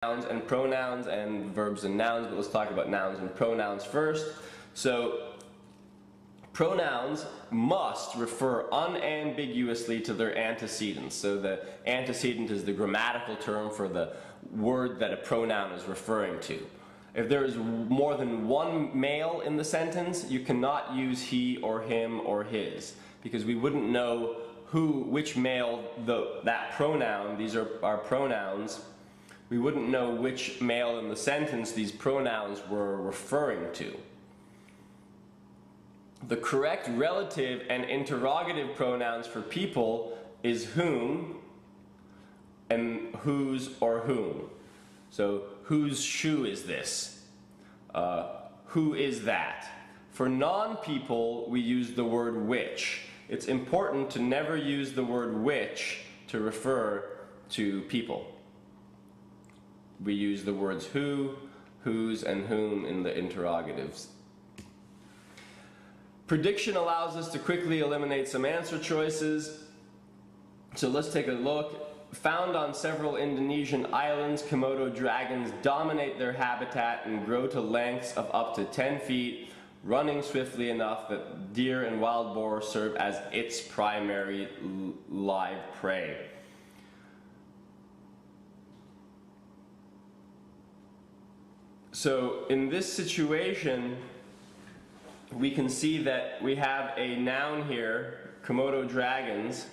nouns and pronouns and verbs and nouns, but let's talk about nouns and pronouns first. So pronouns must refer unambiguously to their antecedents. So the antecedent is the grammatical term for the word that a pronoun is referring to. If there is more than one male in the sentence, you cannot use he or him or his, because we wouldn't know which male that pronoun, these are our pronouns, we wouldn't know which male in the sentence these pronouns were referring to. The correct relative and interrogative pronouns for people is whom and whose or whom. So whose shoe is this? Who is that? For non-people, we use the word which. It's important to never use the word which to refer to people. We use the words who, whose, and whom in the interrogatives. Prediction allows us to quickly eliminate some answer choices. So let's take a look. Found on several Indonesian islands, Komodo dragons dominate their habitat and grow to lengths of up to 10 feet, running swiftly enough that deer and wild boar serve as its primary live prey. So in this situation, we can see that we have a noun here, Komodo dragons.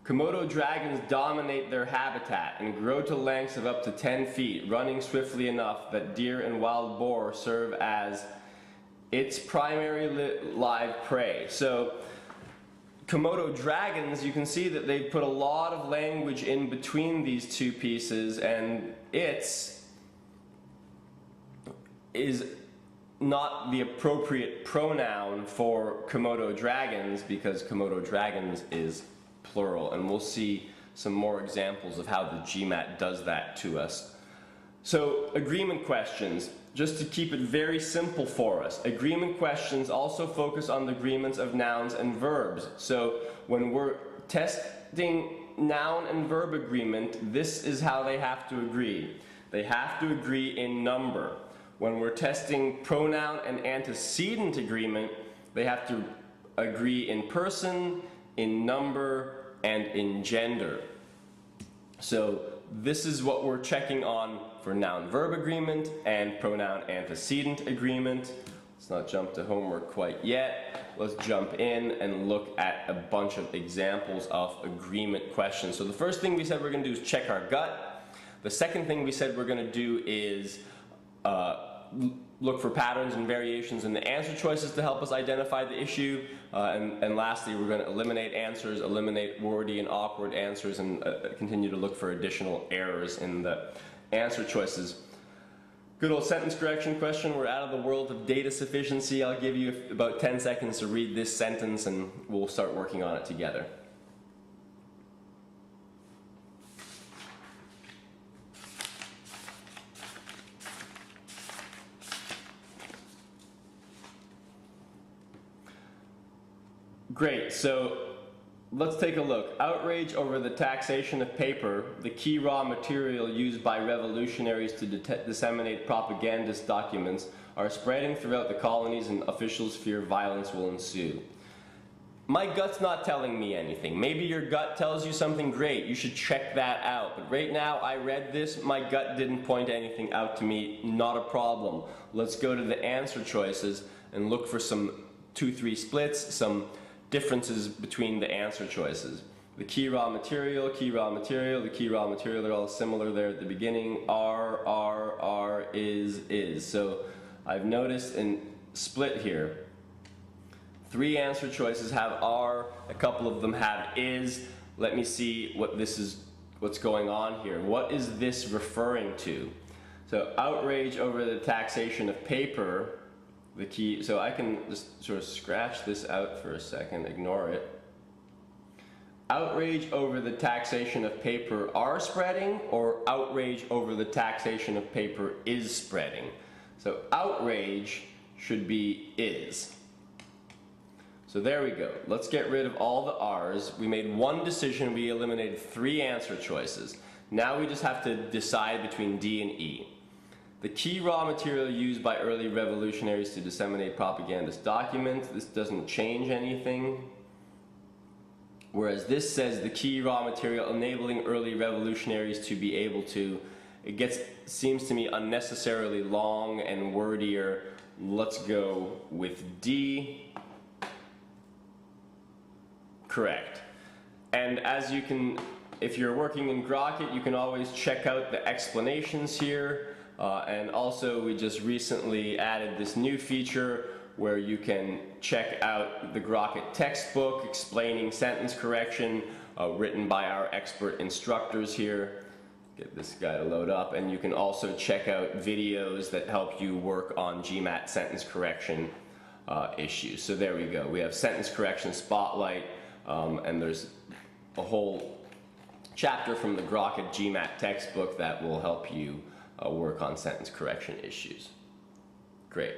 Komodo dragons dominate their habitat and grow to lengths of up to 10 feet, running swiftly enough that deer and wild boar serve as its primary live prey. So Komodo dragons, you can see that they've put a lot of language in between these two pieces, and its is not the appropriate pronoun for Komodo dragons, because Komodo dragons is plural, and we'll see some more examples of how the GMAT does that to us. So agreement questions, just to keep it very simple for us, agreement questions also focus on the agreements of nouns and verbs. So when we're testing noun and verb agreement, this is how they have to agree. They have to agree in number. When we're testing pronoun and antecedent agreement, they have to agree in person, in number, and in gender. So this is what we're checking on for noun-verb agreement and pronoun antecedent agreement. Let's not jump to homework quite yet. Let's jump in and look at a bunch of examples of agreement questions. So the first thing we said we're going to do is check our gut. The second thing we said we're going to do is look for patterns and variations in the answer choices to help us identify the issue. And lastly, we're going to eliminate answers, eliminate wordy and awkward answers, and continue to look for additional errors in the answer choices. Good old sentence correction question. We're out of the world of data sufficiency. I'll give you about 10 seconds to read this sentence and we'll start working on it together. Great, so let's take a look. Outrage over the taxation of paper, the key raw material used by revolutionaries to disseminate propagandist documents, are spreading throughout the colonies, and officials fear violence will ensue. My gut's not telling me anything. Maybe your gut tells you something great. You should check that out. But right now, I read this, my gut didn't point anything out to me. Not a problem. Let's go to the answer choices and look for some 2-3 splits, some differences between the answer choices. The key raw material, the key raw material, they're all similar there at the beginning. R, is. So I've noticed in split here, 3 answer choices have are, a couple of them have is. Let me see what's going on here. What is this referring to? So outrage over the taxation of paper, the key, so I can just sort of scratch this out for a second, ignore it. Outrage over the taxation of paper are spreading, or outrage over the taxation of paper is spreading. So outrage should be is. So there we go. Let's get rid of all the R's. We made one decision, we eliminated 3 answer choices. Now we just have to decide between D and E. The key raw material used by early revolutionaries to disseminate propagandist documents. This doesn't change anything. Whereas this says the key raw material enabling early revolutionaries to be able to, seems to me unnecessarily long and wordier. Let's go with D. Correct. And as you can, if you're working in Grocket, you can always check out the explanations here. And also we just recently added this new feature where you can check out the Grocket textbook explaining sentence correction written by our expert instructors here. Get this guy to load up, and you can also check out videos that help you work on GMAT sentence correction issues. So there we go. We have sentence correction spotlight, and there's a whole chapter from the Grocket GMAT textbook that will help you work on sentence correction issues. Great.